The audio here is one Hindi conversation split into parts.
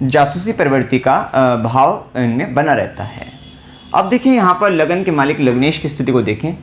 जासूसी प्रवृत्ति का भाव इनमें बना रहता है। अब देखिए यहाँ पर लगन के मालिक लग्नेश की स्थिति को देखें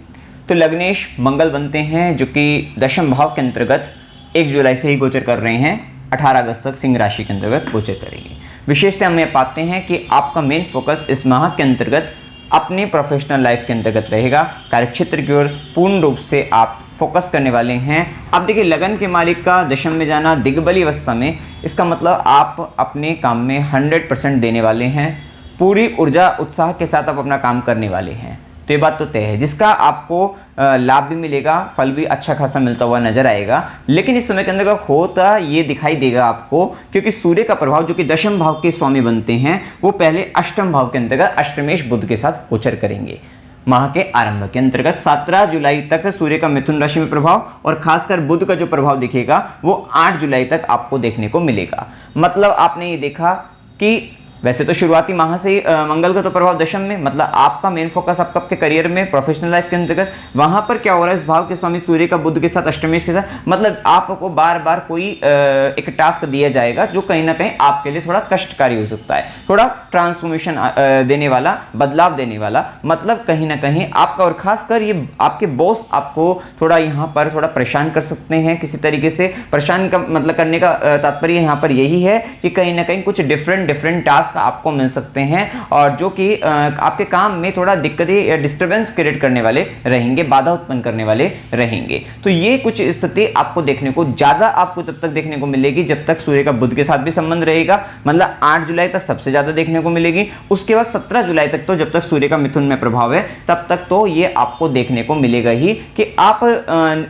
तो लग्नेश मंगल बनते हैं जो कि दशम भाव के अंतर्गत 1 जुलाई से ही गोचर कर रहे हैं, 18 अगस्त तक सिंह राशि के अंतर्गत गोचर करेंगे। विशेषतः हम ये पाते हैं कि आपका मेन फोकस इस माह के अंतर्गत अपनी प्रोफेशनल लाइफ के अंतर्गत रहेगा, कार्यक्षेत्र की ओर पूर्ण रूप से आप फोकस करने वाले हैं। अब देखिए लगन के मालिक का दशम में जाना दिग्बली अवस्था में, इसका मतलब आप अपने काम में 100% देने वाले हैं, पूरी ऊर्जा उत्साह के साथ आप अपना काम करने वाले हैं। तो ये बात तो तय है, जिसका आपको लाभ भी मिलेगा, फल भी अच्छा खासा मिलता हुआ नजर आएगा। लेकिन इस समय के अंदर होता ये दिखाई देगा आपको, क्योंकि सूर्य का प्रभाव जो कि दशम भाव के स्वामी बनते हैं वो पहले अष्टम भाव के अंतर्गत अष्टमेश बुध के साथ गोचर करेंगे। माह के आरंभ के अंतर्गत 17 जुलाई तक सूर्य का मिथुन राशि में प्रभाव और खासकर बुध का जो प्रभाव दिखेगा वो 8 जुलाई तक आपको देखने को मिलेगा। मतलब आपने ये देखा कि वैसे तो शुरुआती माह से ही मंगल का तो प्रभाव दशम में, मतलब आपका मेन फोकस आपका आपके करियर में, प्रोफेशनल लाइफ के अंतर्गत वहां पर क्या हो रहा है, इस भाव के स्वामी सूर्य का बुध के साथ अष्टमेश के साथ, मतलब आपको बार बार कोई एक टास्क दिया जाएगा जो कहीं ना कहीं आपके लिए थोड़ा कष्टकारी हो सकता है, थोड़ा ट्रांसफॉर्मेशन देने वाला, बदलाव देने वाला, मतलब कहीं ना कहीं आपका, और खासकर ये आपके बॉस आपको थोड़ा यहाँ पर थोड़ा परेशान कर सकते हैं किसी तरीके से। परेशान का मतलब करने का तात्पर्य यहाँ पर यही है कि कहीं ना कहीं कुछ डिफरेंट टास्क आपको मिल सकते हैं और जो कि आपके काम में थोड़ा दिक्कतें या डिस्टरबेंस क्रिएट करने वाले रहेंगे, बाधा उत्पन्न करने वाले रहेंगे। तो ये कुछ स्थिति आपको देखने को ज्यादा आपको तब तक देखने को मिलेगी जब तक सूर्य का बुध के साथ भी संबंध रहेगा, मतलब 8 जुलाई तक सबसे ज्यादा देखने को मिलेगी। उसके बाद 17 जुलाई तक तो जब तक सूर्य का मिथुन में प्रभाव है तब तक तो ये आपको देखने को मिलेगा ही कि आप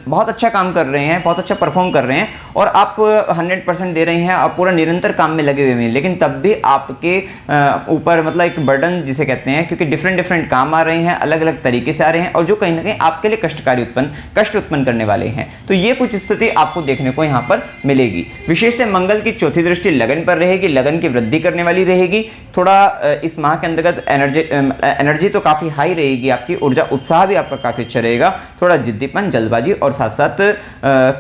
बहुत अच्छा काम कर रहे हैं, बहुत अच्छा परफॉर्म कर रहे हैं और आप 100% दे रहे हैं, आप पूरा निरंतर काम में लगे हुए हैं, लेकिन तब भी आपके ऊपर मतलब एक बर्डन जिसे कहते हैं, क्योंकि डिफरेंट काम आ रहे हैं, अलग अलग तरीके से आ रहे हैं और जो कहीं ना कहीं आपके लिए कष्ट उत्पन्न करने वाले हैं। तो ये कुछ स्थिति आपको देखने को यहाँ पर मिलेगी। विशेषतः मंगल की चौथी दृष्टि लगन पर रहेगी, लगन की वृद्धि करने वाली रहेगी। थोड़ा इस माह के अंतर्गत एनर्जी तो काफी हाई रहेगी, आपकी ऊर्जा उत्साह भी आपका काफी अच्छा रहेगा। थोड़ा जिद्दीपन, जल्दबाजी और साथ साथ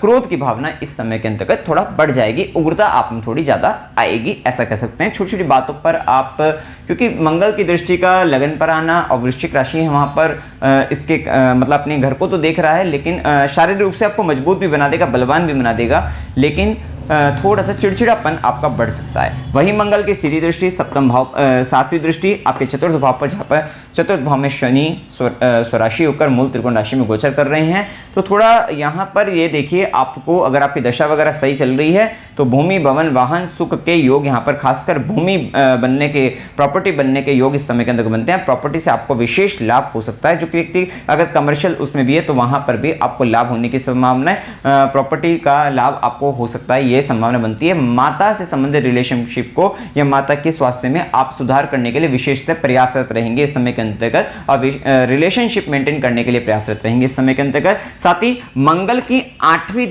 क्रोध की भावना इस समय के अंतर्गत थोड़ा बढ़ जाएगी, उग्रता आप में थोड़ी ज्यादा आएगी, ऐसा कह सकते हैं। छोटी छोटी बातों पर आप, क्योंकि मंगल की दृष्टि का लगन पर आना और वृश्चिक राशि है वहां पर इसके मतलब अपने घर को तो देख रहा है, लेकिन शारीरिक रूप से आपको मजबूत भी बना देगा, बलवान भी बना देगा, लेकिन थोड़ा सा चिड़चिड़ापन आपका बढ़ सकता है। वही मंगल की सीधी दृष्टि सप्तम भाव, सातवीं दृष्टि आपके चतुर्थ भाव पर, जहाँ पर चतुर्थ भाव में शनि स्वराशि होकर मूल त्रिकोण राशि में गोचर कर रहे हैं। तो थोड़ा यहाँ पर ये देखिए, आपको अगर आपकी दशा वगैरह सही चल रही है तो भूमि, भवन, वाहन, सुख के योग यहाँ पर खासकर भूमि बनने के, प्रॉपर्टी बनने के योग इस समय के अंदर बनते हैं। प्रॉपर्टी से आपको विशेष लाभ हो सकता है, जो कि व्यक्ति अगर कमर्शियल उसमें भी है तो वहां पर भी आपको लाभ होने की संभावना है, प्रॉपर्टी का लाभ आपको हो सकता है, ये संभावना बनती है। माता से संबंधित रिलेशनशिप को या माता के स्वास्थ्य में आप सुधार करने के लिए विशेषतः प्रयासरत रहेंगे इस समय के अंतर्गत, और रिलेशनशिप मेंटेन करने के लिए प्रयासरत रहेंगे इस समय के अंतर्गत। साथ ही मंगल की आठवीं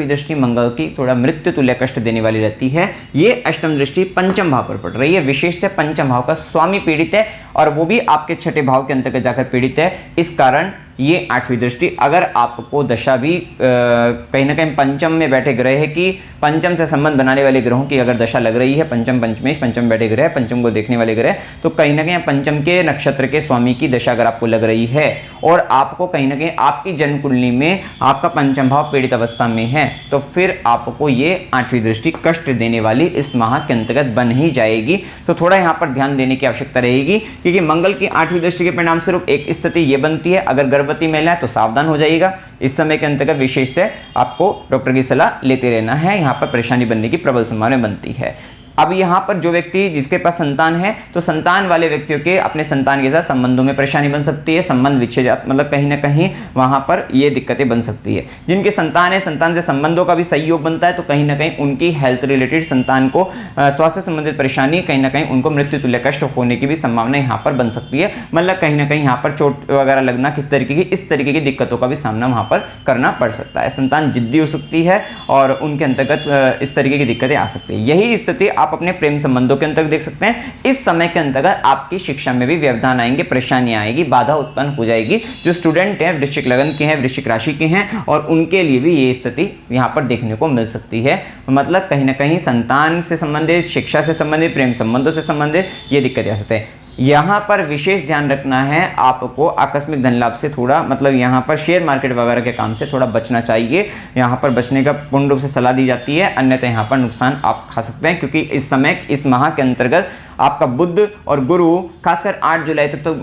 दृष्टि मंगल की थोड़ा मृत्यु तुल्य कष्ट देने वाली रहती है। ये अष्टम दृष्टि पंचम भाव पर पड़ रही है, विशेषतः पंचम भाव का स्वामी पीड़ित है और वो भी आपके छठे भाव के अंतर्गत जाकर पीड़ित है। इस कारण ये आठवीं दृष्टि, अगर आपको दशा भी कहीं ना कहीं पंचम में बैठे ग्रह की, पंचम से संबंध बनाने वाले ग्रहों की अगर दशा लग रही है, पंचम पंचमेश, पंचम बैठे ग्रह, पंचम को देखने वाले ग्रह, तो कहीं ना कहीं पंचम के नक्षत्र के स्वामी की दशा अगर आपको लग रही है और आपको कहीं ना कहीं आपकी जन्म कुंडली में आपका पंचम भाव पीड़ित अवस्था में है, तो फिर आपको ये आठवीं दृष्टि कष्ट देने वाली इस माह के अंतर्गत बन ही जाएगी। तो थोड़ा यहाँ पर ध्यान देने की आवश्यकता रहेगी, क्योंकि मंगल की आठवीं दृष्टि के परिणाम स्वरूप एक स्थिति ये बनती है, अगर गर्भवती महिला है तो सावधान हो जाइएगा। इस समय के अंतर्गत विशेषतः आपको डॉक्टर की सलाह लेते रहना है, यहाँ पर परेशानी बनने की प्रबल संभावना बनती है। अब यहाँ पर जो व्यक्ति जिसके पास संतान है, तो संतान वाले व्यक्तियों के अपने संतान के साथ संबंधों में परेशानी बन सकती है, संबंध विच्छेद, मतलब कहीं ना कहीं वहां पर ये दिक्कतें बन सकती है। जिनके संतान है, संतान से संबंधों का भी सही योग बनता है, तो कहीं ना कहीं उनकी हेल्थ रिलेटेड, संतान को स्वास्थ्य संबंधित परेशानी, कहीं ना कहीं उनको मृत्यु तुल्य कष्ट होने की भी संभावना यहाँ पर बन सकती है। मतलब कहीं ना कहीं यहाँ पर चोट वगैरह लगना, किस तरीके की, इस तरीके की दिक्कतों का भी सामना वहां पर करना पड़ सकता है। संतान जिद्दी हो सकती है और उनके अंतर्गत इस तरीके की दिक्कतें आ सकती है। यही स्थिति आप अपने प्रेम संबंधों के अंतर्गत देख सकते हैं। इस समय के अंतर्गत आपकी शिक्षा में भी व्यवधान आएंगे, परेशानियां आएगी, बाधा उत्पन्न हो जाएगी। जो स्टूडेंट हैं, वृश्चिक लगन के हैं, वृश्चिक राशि के हैं, और उनके लिए भी ये स्थिति यहाँ पर देखने को मिल सकती है। मतलब कहीं ना कहीं संतान से संबंधित, शिक्षा से संबंधित, प्रेम संबंधों से संबंधित ये दिक्कत आ सकते हैं। यहाँ पर विशेष ध्यान रखना है आपको आकस्मिक धन लाभ से थोड़ा, मतलब यहाँ पर शेयर मार्केट वगैरह के काम से थोड़ा बचना चाहिए। यहाँ पर बचने का पूर्ण रूप से सलाह दी जाती है, अन्यथा यहाँ पर नुकसान आप खा सकते हैं, क्योंकि इस समय, इस माह के अंतर्गत आपका बुध और गुरु, खासकर 8 जुलाई तक तो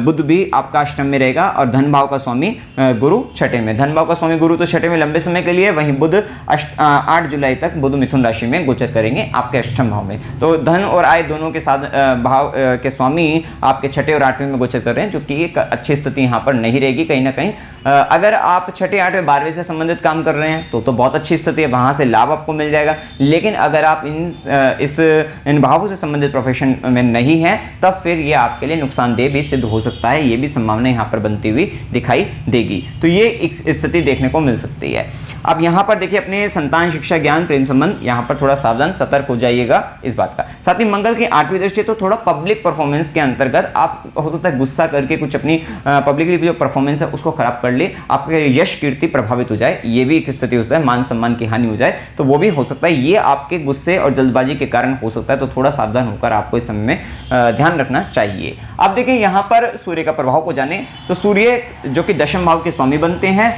बुध भी आपका अष्टम में रहेगा और धन भाव का स्वामी गुरु छठे में। धन भाव का स्वामी गुरु तो छठे में लंबे समय के लिए, वहीं बुध 8 जुलाई तक बुध मिथुन राशि में गोचर करेंगे आपके अष्टम भाव में। तो धन और आय दोनों के साथ भाव के स्वामी आपके छठे और 8वें में गोचर कर रहे हैं, जो कि एक अच्छी स्थिति यहाँ पर नहीं रहेगी। कहीं ना कहीं अगर आप छठे, 8वें, 12वें से संबंधित काम कर रहे हैं तो बहुत अच्छी स्थिति है, वहां से लाभ आपको मिल जाएगा। लेकिन अगर आप इन भावों से संबंधित प्रोफेशन में नहीं है, तब फिर ये आपके लिए नुकसानदेह भी सिद्ध हो सकता है। ये भी संभावना यहाँ पर बनती हुई दिखाई देगी। तो ये एक स्थिति देखने को मिल सकती है। अब यहाँ पर देखिए, अपने संतान, शिक्षा, ज्ञान, प्रेम संबंध, यहाँ पर थोड़ा सावधान, सतर्क हो जाइएगा इस बात का। साथ ही मंगल की 8वीं दृष्टि, तो थोड़ा पब्लिक परफॉर्मेंस के अंतर्गत आप हो सकता है गुस्सा करके कुछ अपनी पब्लिकली जो परफॉर्मेंस है उसको खराब कर ले, आपके यश कीर्ति प्रभावित हो जाए, ये भी एक स्थिति हो सकता है। मान सम्मान की हानि हो जाए, तो वो भी हो सकता है। ये आपके गुस्से और जल्दबाजी के कारण हो सकता है, तो थोड़ा सावधान होकर आपको इस समय में ध्यान रखना चाहिए। अब देखिए, यहाँ पर सूर्य का प्रभाव को जाने, तो सूर्य जो कि दशम भाव के स्वामी बनते हैं,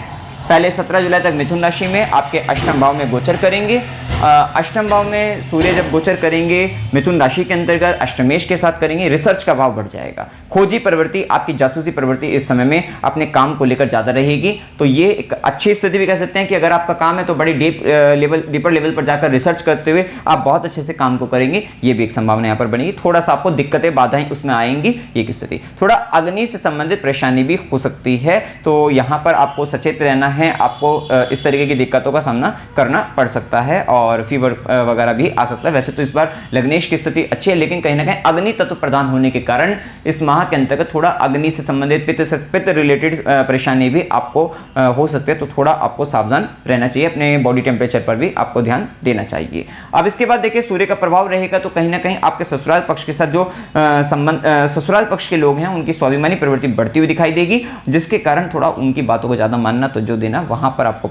पहले 17 जुलाई तक मिथुन राशि में आपके अष्टम भाव में गोचर करेंगे। अष्टम भाव में सूर्य जब गोचर करेंगे मिथुन राशि के अंतर्गत, अष्टमेश के साथ करेंगे, रिसर्च का भाव बढ़ जाएगा। खोजी प्रवृत्ति, आपकी जासूसी प्रवृत्ति इस समय में अपने काम को लेकर ज्यादा रहेगी। तो ये एक अच्छी स्थिति भी कह सकते हैं कि अगर आपका काम है तो बड़ी डीपर लेवल पर जाकर रिसर्च करते हुए आप बहुत अच्छे से काम को करेंगे, ये भी एक संभावना यहाँ पर बनेगी। थोड़ा सा आपको दिक्कतें, बाधाएं उसमें आएंगी, ये स्थिति। थोड़ा अग्नि से संबंधित परेशानी भी हो सकती है, तो यहाँ पर आपको सचेत रहना है। आपको इस तरीके की दिक्कतों का सामना करना पड़ सकता है और फीवर वगैरह भी आ सकता है। वैसे तो इस बार लग्नेश की स्थिति अच्छी है, लेकिन कहीं ना कहीं अग्नि तत्व प्रदान होने के कारण इस माह के अंतर्गत थोड़ा अग्नि से संबंधित, पित्त रिलेटेड परेशानी भी आपको हो सकती है। तो थोड़ा आपको सावधान रहना चाहिए, अपने बॉडी टेम्परेचर पर भी आपको ध्यान देना चाहिए। अब इसके बाद देखिए, सूर्य का प्रभाव रहेगा, तो कहीं ना कहीं आपके ससुराल पक्ष के साथ जो ससुराल पक्ष के लोग हैं उनकी स्वाभिमानी प्रवृत्ति बढ़ती हुई दिखाई देगी, जिसके कारण थोड़ा उनकी बातों को ज्यादा मानना, तो जो देना वहां पर आपको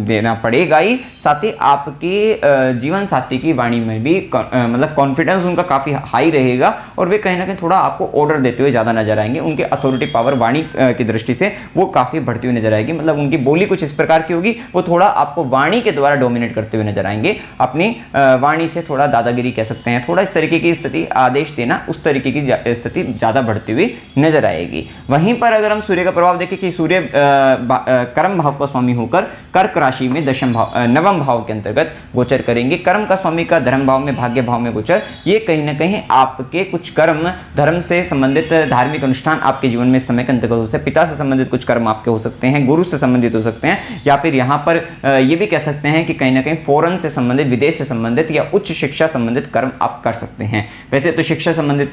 देना पड़ेगा ही। साथ ही आपकी जीवन साथी की वाणी में भी मतलब कॉन्फिडेंस उनका काफी हाई रहेगा और वे कहीं ना कहीं थोड़ा आपको ऑर्डर देते हुए ज्यादा नजर आएंगे। उनके अथॉरिटी पावर वाणी की दृष्टि से वो काफी बढ़ती हुई नजर आएगी। मतलब उनकी बोली कुछ इस प्रकार की होगी, वो थोड़ा आपको वाणी के द्वारा डोमिनेट करते हुए नजर आएंगे। अपनी वाणी से थोड़ा दादागिरी कह सकते हैं, थोड़ा इस तरीके की स्थिति, आदेश देना, उस तरीके की स्थिति ज्यादा बढ़ती हुई नजर आएगी। वहीं पर अगर हम सूर्य का प्रभाव देखें कि सूर्य कर्म भाव का स्वामी होकर कर्क राशि में नवम भाव के अंतर्गत गोचर करेंगे। कर्म का स्वामी का धर्म भाव में, भाग्य भाव में गोचर, ये कहीं ना कहीं आपके कुछ कर्म, धर्म से संबंधित धार्मिक अनुष्ठान आपके जीवन में इस समय के अंतर्गत हो सकते हैं। पिता से संबंधित कुछ कर्म आपके हो सकते हैं, गुरु से संबंधित हो सकते हैं, या फिर यहाँ पर ये भी कह सकते हैं कि कहीं ना कहीं फॉरेन से संबंधित, विदेश से संबंधित या उच्च शिक्षा संबंधित कर्म आप कर सकते हैं। वैसे तो शिक्षा संबंधित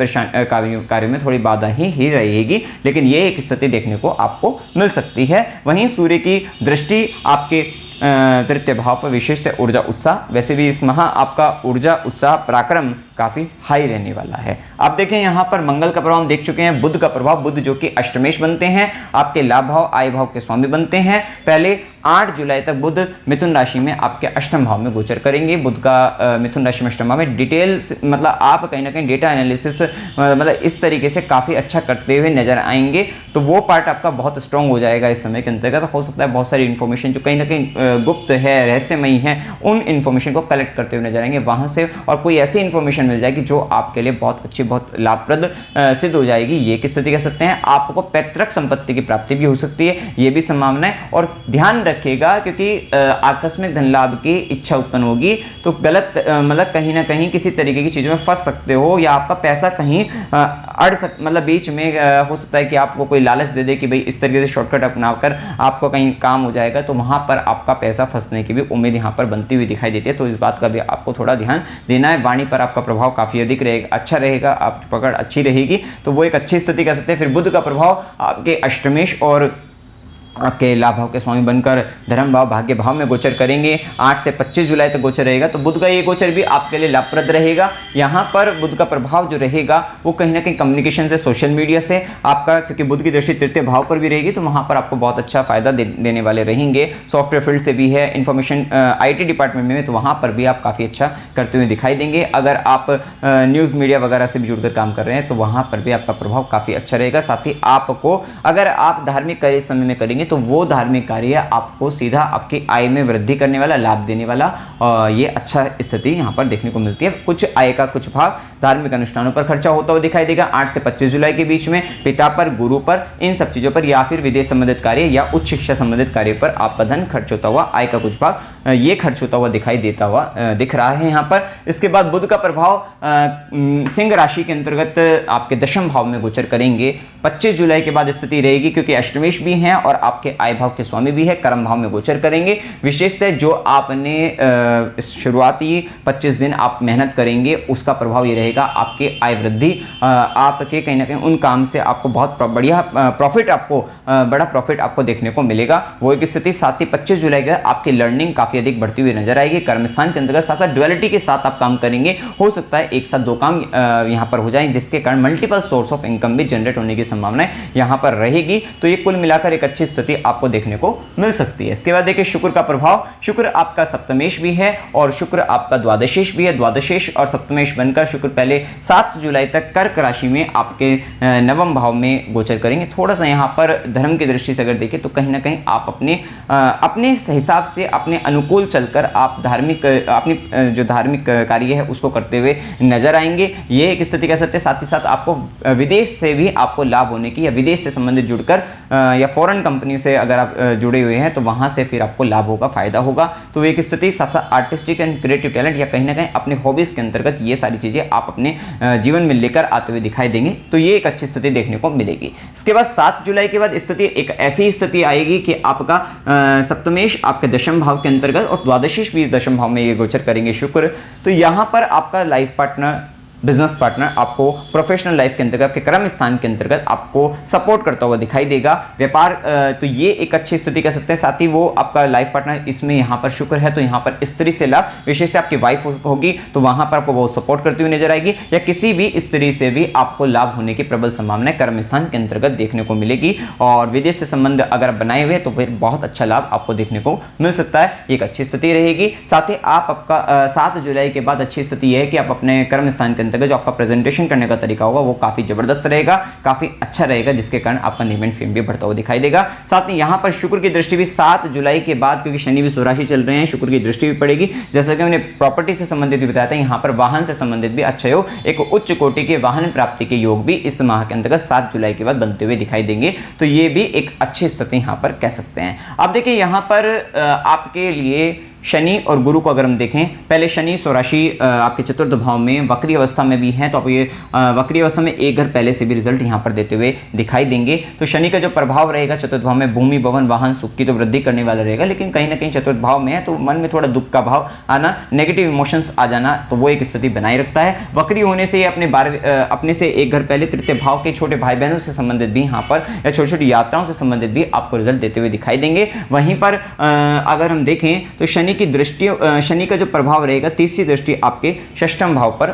कार्यों में थोड़ी बाधा ही रहेगी, लेकिन ये एक स्थिति देखने को आपको मिल सकती है। वहीं सूर्य की दृष्टि आपके तृतीय भाव पर विशेषतः ऊर्जा उत्साह, वैसे भी इस माह आपका ऊर्जा उत्साह पराक्रम काफी हाई रहने वाला है। आप देखें यहाँ पर मंगल का प्रभाव हम देख चुके हैं, बुध का प्रभाव, बुध जो कि अष्टमेश बनते हैं, आपके लाभ भाव, आय भाव के स्वामी बनते हैं। पहले 8 जुलाई तक बुध मिथुन राशि में आपके अष्टम भाव में गोचर करेंगे। बुध का मिथुन राशि में अष्टम भाव में डिटेल्स, मतलब आप कहीं ना कहीं डेटा एनालिसिस मतलब इस तरीके से काफी अच्छा करते हुए नजर आएंगे, तो वो पार्ट आपका बहुत स्ट्रांग हो जाएगा इस समय के अंतर्गत। हो सकता है बहुत सारी इन्फॉर्मेशन जो कहीं ना कहीं गुप्त है, रहस्यमयी है, उन इन्फॉर्मेशन को कलेक्ट करते हुए नजर आएंगे वहां से, और कोई ऐसी इन्फॉर्मेशन मिल जाएगी जो आपके लिए बहुत अच्छी, बहुत लाभप्रद सिद्ध हो जाएगी। ये किस स्थिति कह सकते हैं, आपको पैतृक संपत्ति की प्राप्ति भी हो सकती है, ये भी संभावना है। और ध्यान रखिएगा, क्योंकि आकस्मिक धन लाभ की इच्छा उत्पन्न होगी तो गलत मतलब कहीं ना कहीं किसी तरीके की चीजों में फंस सकते हो, या आपका पैसा कहीं मतलब बीच में हो सकता है कि आपको कोई लालच दे दे कि भाई इस तरीके से शॉर्टकट अपनाकर आपको कहीं काम हो जाएगा, तो वहां पर आपका पैसा फंसने की भी उम्मीद यहाँ पर बनती हुई दिखाई देती है। तो इस बात का भी आपको थोड़ा ध्यान देना है। वाणी पर आपका प्रभाव काफी अधिक रहेगा, अच्छा रहेगा, आपकी पकड़ अच्छी रहेगी, तो वो एक अच्छी स्थिति कह सकते हैं। फिर बुध का प्रभाव आपके अष्टमेश और आपके लाभ भाव के स्वामी बनकर धर्म भाव भाग्य भाव में गोचर करेंगे। 8 से 25 जुलाई तक गोचर रहेगा। तो बुध का ये गोचर भी आपके लिए लाभप्रद रहेगा। यहाँ पर बुध का प्रभाव जो रहेगा वो कहीं ना कहीं कम्युनिकेशन से, सोशल मीडिया से आपका, क्योंकि बुध की दृष्टि तृतीय भाव पर भी रहेगी तो वहाँ पर आपको बहुत अच्छा फायदा देने वाले रहेंगे। सॉफ्टवेयर फील्ड से भी है, इन्फॉर्मेशन IT डिपार्टमेंट में तो वहाँ पर भी आप काफ़ी अच्छा करते हुए दिखाई देंगे। अगर आप न्यूज़ मीडिया वगैरह से भी जुड़कर काम कर रहे हैं तो वहाँ पर भी आपका प्रभाव काफ़ी अच्छा रहेगा। साथ ही आपको, अगर आप धार्मिक कार्य इस समय में करेंगे तो वो धार्मिक कार्य आपको सीधा आपकी आय में वृद्धि करने वाला, लाभ देने वाला, ये अच्छा स्थिति यहाँ पर देखने को मिलती है। कुछ आय का कुछ भाग धार्मिक अनुष्ठानों पर खर्चा होता हुआ दिखाई देगा। 8 से 25 जुलाई के बीच में पिता पर, गुरु पर, इन सब चीज़ों पर, या फिर विदेश संबंधित कार्य या उच्च शिक्षा संबंधित कार्य पर आपका धन खर्च होता हुआ, आय का कुछ भाग ये खर्च होता हुआ दिखाई देता हुआ दिख रहा है यहाँ पर। इसके बाद बुध का प्रभाव सिंह राशि के अंतर्गत आपके दशम भाव में गोचर करेंगे। 25 जुलाई के बाद स्थिति रहेगी, क्योंकि अष्टमेश भी हैं और आपके आय भाव के स्वामी भी है, कर्म भाव में गोचर करेंगे। विशेषतः जो आपने शुरुआती 25 दिन आप मेहनत करेंगे उसका प्रभाव ये रहेगा, आपके आय वृद्धि, आपके कहीं ना कहीं उन काम से आपको बहुत बढ़िया प्रॉफिट, आपको बड़ा प्रॉफिट आपको देखने को मिलेगा, वो एक स्थिति। साथ ही 25 जुलाई के आपकी लर्निंग काफ़ी अधिक बढ़ती हुई नजर आएगी। कर्मस्थान के अंतर्गत साथ साथ ड्युअलिटी के साथ आप काम करेंगे। हो सकता है एक साथ दो काम यहाँ पर हो जाए, जिसके कारण मल्टीपल सोर्स ऑफ इनकम भी जनरेट होने की संभावनाएं यहाँ पर रहेगी। तो ये कुल मिलाकर एक अच्छी स्थिति आपको देखने को मिल सकती है। इसके बाद देखिए शुक्र का प्रभाव। शुक्र आपका सप्तमेश भी है और शुक्र आपका द्वादशेश भी है। द्वादशेश और सप्तमेश बनकर शुक्र पहले 7 जुलाई तक कर्क राशि में आपके नवम भाव में गोचर करेंगे। थोड़ा सा यहाँ पर धर्म की दृष्टि से अगर देखें तो कहीं ना कहीं आप अपने हिसाब से, अपने अनुकूल चलकर आप अपनी जो धार्मिक कार्य है उसको करते हुए नजर आएंगे। ये एक स्थिति कह सकते हैं। साथ ही साथ आपको विदेश से भी आपको लाभ होने की, या विदेश से संबंधित जुड़कर या फॉरेन कंपनी से अगर आप जुड़े हुए हैं तो वहां से फिर आपको लाभ होगा, फायदा होगा। तो एक स्थिति। साथ साथ आर्टिस्टिक एंड क्रिएटिव टैलेंट या कहीं ना कहीं अपने हॉबीज के अंतर्गत ये सारी चीजें आप अपने जीवन में लेकर आते हुए दिखाई देंगे। तो ये एक अच्छी स्थिति देखने को मिलेगी। इसके बाद 7 जुलाई के बाद स्थिति एक ऐसी स्थिति आएगी कि आपका सप्तमेश आपके दशम भाव के अंतर्गत और द्वादशेश भी दशम भाव में ये गोचर करेंगे शुक्र। तो यहाँ पर आपका लाइफ पार्टनर, बिजनेस पार्टनर आपको प्रोफेशनल लाइफ के अंतर्गत, आपके कर्म स्थान के अंतर्गत आपको सपोर्ट करता हुआ दिखाई देगा। व्यापार, तो ये एक अच्छी स्थिति कह सकते हैं। साथ ही वो आपका लाइफ पार्टनर, इसमें यहाँ पर शुक्र है तो यहाँ पर स्त्री से लाभ, विशेषतः आपकी वाइफ होगी तो वहां पर आपको बहुत सपोर्ट करती हुई नजर आएगी, या किसी भी स्त्री से भी आपको लाभ होने की प्रबल संभावनाएं कर्म स्थान के अंतर्गत देखने को मिलेगी। और विदेश से संबंध अगर बनाए हुए तो फिर बहुत अच्छा लाभ आपको देखने को मिल सकता है। एक अच्छी स्थिति रहेगी। साथ ही आप आपका 7 जुलाई के बाद अच्छी स्थिति यह है कि आप अपने कर्म स्थान के अंतर्गत जो आपका प्रेजेंटेशन करने का तरीका होगा वो काफी जबरदस्त रहेगा, काफी अच्छा रहेगा, जिसके कारण आपका नेम एंड फेम भी बढ़ता हुआ दिखाई देगा। साथ ही यहाँ पर शुक्र की दृष्टि भी 7 जुलाई के बाद, क्योंकि शनि भी स्वराशि चल रहे हैं, शुक्र की दृष्टि भी पड़ेगी। जैसा कि मैंने प्रॉपर्टी से संबंधित भी बताया था, यहाँ पर वाहन से संबंधित भी अच्छा योग, एक उच्च कोटि के वाहन प्राप्ति के योग भी इस माह के अंतर्गत 7 जुलाई के बाद बनते हुए दिखाई देंगे। तो ये भी एक अच्छी स्थिति यहाँ पर कह सकते हैं। अब देखिए यहाँ पर आपके लिए शनि और गुरु को अगर हम देखें, पहले शनि स्वराशि आपके चतुर्थ भाव में वक्री अवस्था में भी हैं, तो आप ये वक्री अवस्था में एक घर पहले से भी रिजल्ट यहाँ पर देते हुए दिखाई देंगे। तो शनि का जो प्रभाव रहेगा चतुर्थ भाव में, भूमि भवन वाहन सुख की तो वृद्धि करने वाला रहेगा, लेकिन कहीं ना कहीं चतुर्थ भाव में है तो मन में थोड़ा दुख का भाव आना, नेगेटिव इमोशंस आ जाना, तो वो एक स्थिति बनाए रखता है। वक्री होने से अपने से एक घर पहले तृतीय भाव के छोटे भाई बहनों से संबंधित भी यहाँ पर, या छोटी छोटी यात्राओं से संबंधित भी आपको रिजल्ट देते हुए दिखाई देंगे। वहीं पर अगर हम देखें तो शनि की दृष्टि, शनि का जो प्रभाव रहेगा, तीसरी दृष्टि आपके षष्ठम भाव पर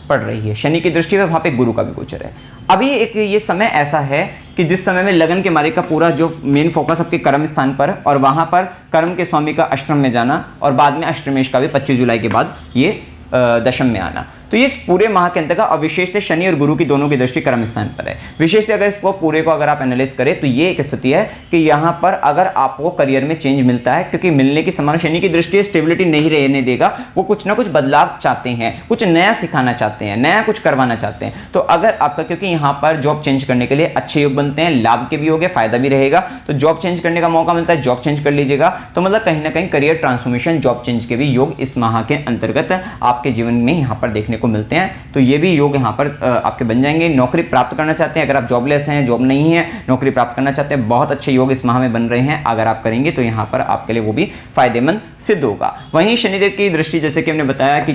पड़ रही है। शनि की दृष्टि में वहां पे गुरु का भी गोचर है। अभी एक ये समय ऐसा है कि जिस समय में लगन के मारे का पूरा जो मेन फोकस आपके कर्म स्थान पर, और वहां पर कर्म के स्वामी का अष्टम में जाना, और बाद में अष्टमेश का भी 25 जुलाई के बाद ये दशम में आना। तो ये पूरे माह के अंतर्गत, और विशेषतः शनि और गुरु की दोनों की दृष्टि कर्म स्थान पर है। विशेषतः अगर इसको पूरे को अगर आप एनालाइज करें तो ये एक स्थिति है कि यहाँ पर अगर आपको करियर में चेंज मिलता है, क्योंकि मिलने की संभावना, शनि की दृष्टि स्टेबिलिटी नहीं रहने देगा, वो कुछ ना कुछ बदलाव चाहते हैं, कुछ नया सिखाना चाहते हैं, नया कुछ करवाना चाहते हैं। तो अगर आपका, क्योंकि यहाँ पर जॉब चेंज करने के लिए अच्छे योग बनते हैं, लाभ के भी होंगे, फायदा भी रहेगा, तो जॉब चेंज करने का मौका मिलता है, जॉब चेंज कर लीजिएगा। तो मतलब कहीं ना कहीं करियर ट्रांसफॉर्मेशन, जॉब चेंज के भी योग इस माह के अंतर्गत आपके जीवन में यहाँ पर देखने को मिलते हैं। तो ये भी योग यहाँ पर आपके बन जाएंगे। नौकरी प्राप्त करना चाहते हैं, अगर आप जॉबलेस हैं, जॉब नहीं है, नौकरी प्राप्त करना चाहते हैं, बहुत अच्छे योग इस माह में बन रहे हैं। अगर आप करेंगे तो यहाँ पर आपके लिए वो भी फायदेमंद सिद्ध होगा। वहीं शनिदेव की दृष्टि, जैसे कि हमने बताया कि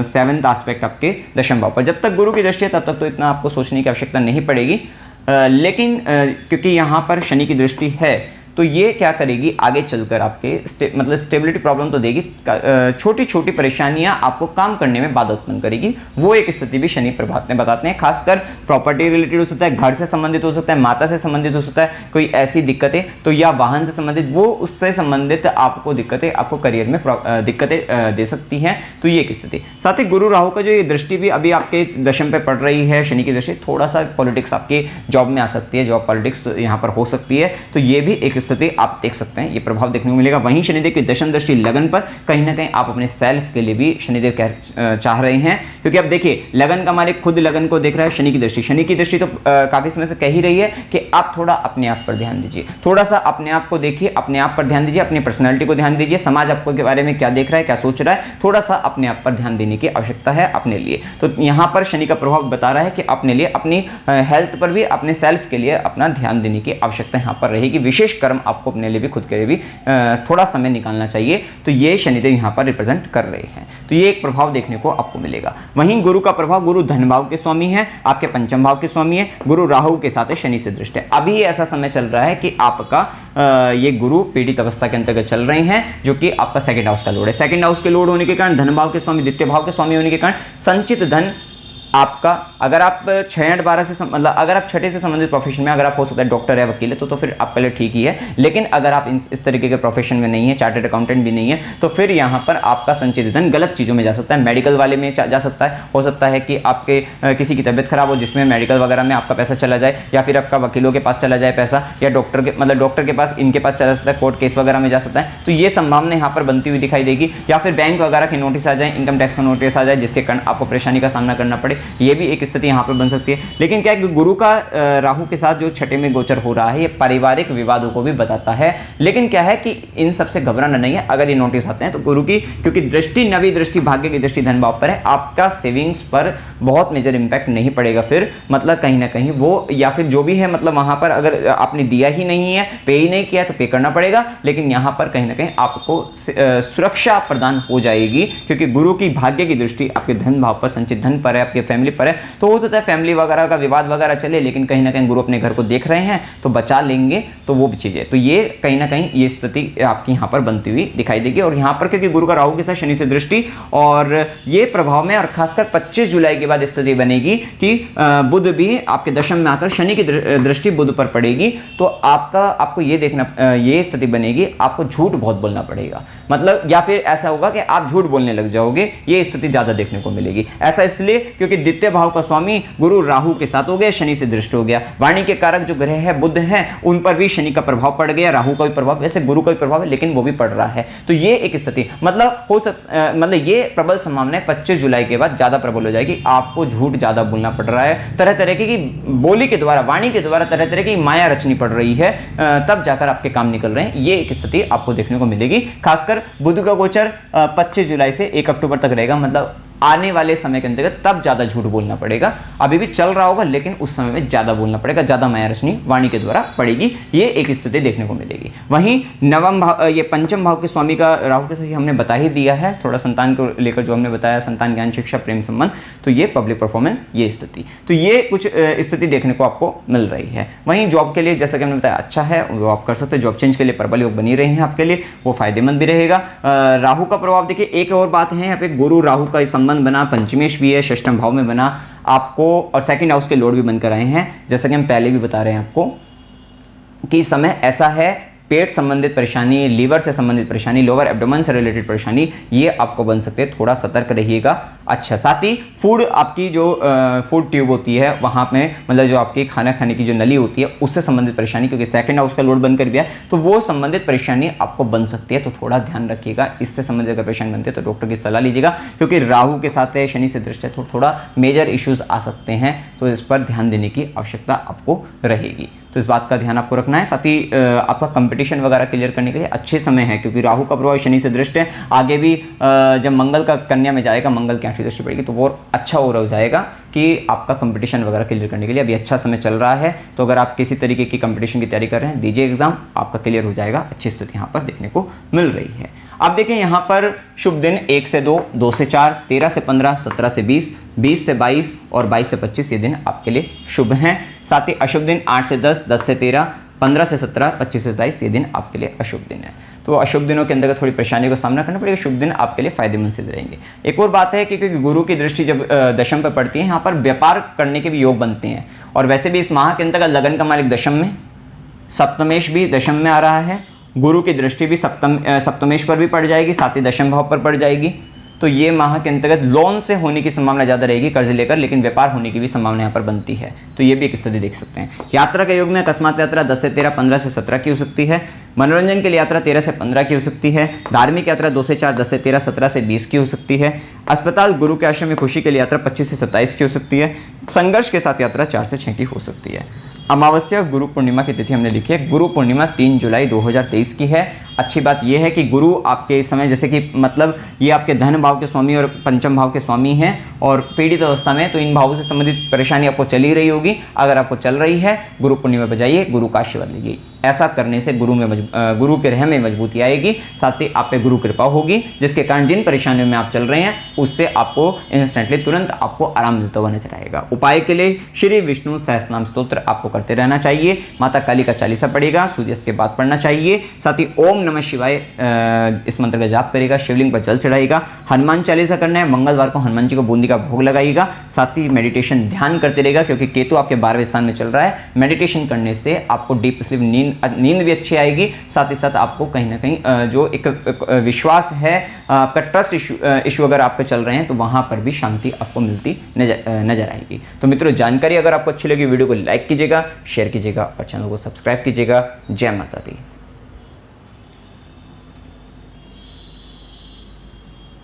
7th एस्पेक्ट आपके दशम भाव पर, जब तक गुरु की दृष्टि है तब तक तो इतना आपको सोचने की आवश्यकता नहीं पड़ेगी, लेकिन क्योंकि यहाँ पर शनि की दृष्टि है तो ये क्या करेगी आगे चलकर आपके मतलब स्टेबिलिटी प्रॉब्लम तो देगी, छोटी छोटी परेशानियां आपको काम करने में बाधा उत्पन्न करेगी। वो एक स्थिति भी शनि प्रभाव में बताते हैं। खासकर प्रॉपर्टी रिलेटेड हो सकता है, घर से संबंधित हो सकता है, माता से संबंधित हो सकता है, कोई ऐसी दिक्कतें तो या वाहन से संबंधित, वो उससे संबंधित आपको दिक्कतें, आपको करियर में दिक्कतें दे सकती हैं। तो ये एक स्थिति। साथ ही गुरु राहु का जो ये दृष्टि भी अभी आपके दशम पे पड़ रही है, शनि की दृष्टि, थोड़ा सा पॉलिटिक्स आपके जॉब में आ सकती है, जॉब पॉलिटिक्स यहाँ पर हो सकती है। तो ये भी एक स्थिति आप देख सकते हैं, ये प्रभाव देखने को मिलेगा। वहीं शनिदेव की दशम दृष्टि लगन पर कहीं ना कहीं आप अपने सेल्फ के लिए भी शनिदेव चाह रहे हैं, क्योंकि अब देखिए लगन का मालिक खुद लगन को देख रहा है। शनि की दृष्टि तो काफी समय से कह ही रही है कि आप थोड़ा अपने आप पर ध्यान दीजिए, थोड़ा सा अपने आप को देखिए, अपने आप पर ध्यान दीजिए, अपनी पर्सनैलिटी को ध्यान दीजिए, समाज आपको के बारे में क्या देख रहा है, क्या सोच रहा है, थोड़ा सा अपने आप पर ध्यान देने की आवश्यकता है अपने लिए। तो यहाँ पर शनि का प्रभाव बता रहा है कि अपने लिए, अपनी हेल्थ पर भी, अपने सेल्फ के लिए अपना ध्यान देने की आवश्यकता यहाँ पर रहेगी। विशेष कर्म आपको अपने लिए भी, खुद के लिए भी थोड़ा समय निकालना चाहिए। तो ये शनिदेव यहाँ पर रिप्रेजेंट कर रहे हैं, तो ये एक प्रभाव देखने को आपको मिलेगा। वहीं गुरु का प्रभाव, गुरु धन भाव के स्वामी है, आपके पंचम भाव के स्वामी है, गुरु राहु के साथ शनि से दृष्ट है। अभी ऐसा समय चल रहा है कि आपका ये गुरु पीड़ित अवस्था के अंतर्गत चल रहे हैं, जो कि आपका सेकंड हाउस का लोड है। सेकंड हाउस के लोड होने के कारण, धन भाव के स्वामी, द्वितीय भाव के स्वामी होने के कारण संचित धन आपका, अगर आप 6 8 12 से मतलब अगर आप छठे से संबंधित प्रोफेशन में, अगर आप हो सकता है डॉक्टर है, वकील है, तो फिर आपके लिए ठीक ही है। लेकिन अगर आप इस तरीके के प्रोफेशन में नहीं है, चार्टर्ड अकाउंटेंट भी नहीं है, तो फिर यहाँ पर आपका संचित धन गलत चीज़ों में जा सकता है। मेडिकल वाले में जा सकता है, हो सकता है कि आपके किसी की तबियत खराब हो जिसमें मेडिकल वगैरह में आपका पैसा चला जाए, या फिर आपका वकीलों के पास चला जाए पैसा, या डॉक्टर के पास, इनके पास चला सकता है, कोर्ट केस वगैरह में जा सकता है। तो ये संभावना यहाँ पर बनती हुई दिखाई देगी। या फिर बैंक वगैरह की नोटिस आ जाए, इनकम टैक्स का नोटिस आ जाए, जिसके कारण आपको परेशानी का सामना करना पड़े, ये भी एक यहाँ पर बन सकती है। लेकिन क्या है, गुरु का राहु के साथ जो छठे में गोचर हो रहा है, ये पारिवारिक विवादों को भी बताता है। लेकिन क्या है कि इन सबसे घबराना नहीं है। अगर ये नोटिस आते हैं तो गुरु की, क्योंकि दृष्टि, नवी दृष्टि, भाग्य की दृष्टि धन भाव पर है, आपका सेविंग्स पर बहुत मेजर इंपैक्ट नहीं पड़ेगा। फिर मतलब कहीं ना कहीं वो, या फिर जो भी है, मतलब वहां पर अगर आपने दिया ही नहीं है, पे ही नहीं किया, तो पे करना पड़ेगा। लेकिन यहां पर कहीं ना कहीं आपको सुरक्षा प्रदान हो जाएगी, क्योंकि गुरु की भाग्य की दृष्टि आपके धन भाव पर, संचित धन पर है, आपके फैमिली पर है। तो हो सकता है फैमिली वगैरह का विवाद वगैरह चले, लेकिन कहीं ना कहीं गुरु अपने घर को देख रहे हैं तो बचा लेंगे। तो वो भी चीज़ है। तो ये कहीं ना कहीं ये स्थिति आपकी यहाँ पर बनती हुई दिखाई देगी। और यहाँ पर क्योंकि गुरु का राहु के साथ शनि से दृष्टि, और ये प्रभाव में, और खासकर 25 जुलाई के बाद स्थिति बनेगी कि बुध भी आपके दशम में आकर शनि की दृष्टि बुध पर पड़ेगी। तो आपको ये देखना, ये स्थिति बनेगी, आपको झूठ बहुत बोलना पड़ेगा। मतलब या फिर ऐसा होगा कि आप झूठ बोलने लग जाओगे, ये स्थिति ज्यादा देखने को मिलेगी। ऐसा इसलिए क्योंकि द्वितीय भाव का स्वामी गुरु राहु के साथ हो गया, शनि से दृष्ट हो गया। वाणी के कारक जो ग्रह है बुध है, उन पर भी शनि का प्रभाव पड़ गया, राहु का भी प्रभाव, वैसे गुरु का भी प्रभाव है, लेकिन वो भी पड़ रहा है। तो ये एक स्थिति, मतलब ये प्रबल संभावना है 25 जुलाई के बाद ज्यादा प्रबल हो जाएगी। आपको झूठ ज्यादा बोलना पड़ रहा है, तरह तरह की बोली के द्वारा, वाणी के द्वारा तरह तरह की माया रचनी पड़ रही है, तब जाकर आपके काम निकल रहे हैं। ये एक स्थिति आपको देखने को मिलेगी। खासकर बुध का गोचर 25 जुलाई से 1 अक्टूबर तक रहेगा, मतलब आने वाले समय के अंतर्गत तब ज्यादा झूठ बोलना पड़ेगा। अभी भी चल रहा होगा, लेकिन उस समय में ज्यादा बोलना पड़ेगा, ज्यादा माया रचनी वाणी के द्वारा पड़ेगी। ये एक स्थिति देखने को मिलेगी। वहीं नवम भाव, ये पंचम भाव के स्वामी का राहु के साथ हमने बता ही दिया है, थोड़ा संतान को लेकर जो हमने बताया, संतान, ज्ञान, शिक्षा, प्रेम संबंध, तो ये पब्लिक परफॉर्मेंस, ये स्थिति, तो ये कुछ स्थिति देखने को आपको मिल रही है। वहीं जॉब के लिए जैसा कि हमने बताया अच्छा है, वो आप कर सकते हैं। जॉब चेंज के लिए प्रबल योग बनी रहे हैं आपके लिए, वो फायदेमंद भी रहेगा। राहु का प्रभाव देखिए, एक और बात है यहाँ पे, गुरु राहु का संबंध बना, पंचमेश भी है, षष्ठम भाव में बना आपको, और सेकंड हाउस के लोड भी बनकर आए हैं। जैसा कि हम पहले भी बता रहे हैं आपको कि समय ऐसा है, पेट संबंधित परेशानी, लीवर से संबंधित परेशानी, लोअर एब्डोमेन से रिलेटेड परेशानी, ये आपको बन सकते हैं। थोड़ा सतर्क रहिएगा। अच्छा, साथ ही फूड, आपकी जो फूड ट्यूब होती है वहाँ में, मतलब जो आपकी खाना खाने की जो नली होती है, उससे संबंधित परेशानी, क्योंकि सेकंड हाउस का लोड बनकर भी है, तो वो संबंधित परेशानी आपको बन सकती है। तो थोड़ा ध्यान रखिएगा। इससे संबंधित अगर परेशानी बनती है तो डॉक्टर की सलाह लीजिएगा, क्योंकि राहु के साथ है, शनि से दृष्टि है, तो थोड़ा मेजर इश्यूज आ सकते हैं। तो इस पर ध्यान देने की आवश्यकता आपको रहेगी। तो इस बात का ध्यान आपको रखना है। साथ ही आपका कंपटीशन वगैरह क्लियर करने के लिए अच्छे समय है, क्योंकि राहु का प्रभाव शनि से दृष्ट है। आगे भी जब मंगल का कन्या में जाएगा, मंगल की 8वीं दृष्टि पड़ेगी, तो वो अच्छा हो जाएगा कि आपका कंपटीशन वगैरह क्लियर करने के लिए अभी अच्छा समय चल रहा है। तो अगर आप किसी तरीके की कंपटीशन की तैयारी कर रहे हैं, दीजिए एग्जाम, आपका क्लियर हो जाएगा। अच्छी स्थिति यहाँ पर देखने को मिल रही है। आप देखें यहाँ पर शुभ दिन 1 से 2, 2 से 4, 13 से 15, 17 से 20, 20 से 22 और 22 से 25 ये दिन आपके लिए शुभ हैं। साथ ही अशुभ दिन 8 से 10, 10 से 13, 15 से 17, 25 से 27 ये दिन आपके लिए अशुभ दिन है। तो अशुभ दिनों के अंतर्गत थोड़ी परेशानी का सामना करना पड़ेगा, शुभ दिन आपके लिए फायदेमंद सिद्ध रहेंगे। एक और बात है कि क्योंकि गुरु की दृष्टि जब दशम पर पड़ती है, यहाँ पर व्यापार करने के भी योग बनते हैं। और वैसे भी इस माह के अंतर्गत लगन का मालिक दशम में, सप्तमेश भी दशम में आ रहा है, गुरु की दृष्टि भी सप्तमेश पर भी पड़ जाएगी, साथ ही दशम भाव पर पड़ जाएगी। तो ये माह के अंतर्गत लोन से होने की संभावना ज़्यादा रहेगी, कर्ज लेकर, लेकिन व्यापार होने की भी संभावना यहाँ पर बनती है। तो ये भी एक स्थिति देख सकते हैं। यात्रा के योग में अकस्मात यात्रा 10 से 13, 15 से 17 की हो सकती है। मनोरंजन के लिए यात्रा 13 से 15 की हो सकती है। धार्मिक यात्रा 2 से 4, 10 से 13, 17 से 20 की हो सकती है। अस्पताल, गुरु के आश्रम में खुशी के लिए यात्रा 25 से 27 की हो सकती है। संघर्ष के साथ यात्रा 4 से 6 की हो सकती है। अमावस्या गुरु पूर्णिमा की तिथि हमने लिखी है, गुरु पूर्णिमा 3 जुलाई 2023 की है। अच्छी बात यह है कि गुरु आपके इस समय, जैसे कि मतलब ये आपके धन भाव के स्वामी और पंचम भाव के स्वामी हैं और पीड़ित अवस्था में, तो इन भावों से संबंधित परेशानी आपको चल ही रही होगी। अगर आपको चल रही है, गुरु पूर्णिमा पर जाइए, गुरु का आशीर्वाद लीजिए। ऐसा करने से गुरु के रहम में मजबूती आएगी, साथ ही आप पे गुरु कृपा होगी, जिसके कारण जिन परेशानियों में आप चल रहे हैं उससे आपको इंस्टेंटली तुरंत आपको आराम मिलता हुआ नजर आएगा। उपाय के लिए श्री विष्णु सहस्रनाम स्तोत्र आपको करते रहना चाहिए। माता काली का चालीसा पढ़ेगा, सूर्यास्त के बाद पढ़ना चाहिए। साथ ही ओम नमः शिवाय इस मंत्र का जाप करेगा, शिवलिंग पर जल चढ़ाएगा। हनुमान चालीसा करना है, मंगलवार को हनुमान जी को बूंदी का भोग लगाएगा। साथ ही मेडिटेशन ध्यान करते रहेगा, क्योंकि केतु आपके 12वें स्थान में चल रहा है। मेडिटेशन करने से आपको डीप स्लीप नींद भी अच्छी आएगी। साथ ही साथ आपको कहीं ना कहीं जो एक विश्वास है, आपका ट्रस्ट इशू अगर आप पे चल रहे हैं, तो वहां पर भी शांति आपको मिलती नजर आएगी। तो मित्रों, जानकारी अगर आपको अच्छी लगी, वीडियो को लाइक कीजिएगा, शेयर कीजिएगा और चैनल को सब्सक्राइब कीजिएगा। जय माता दी।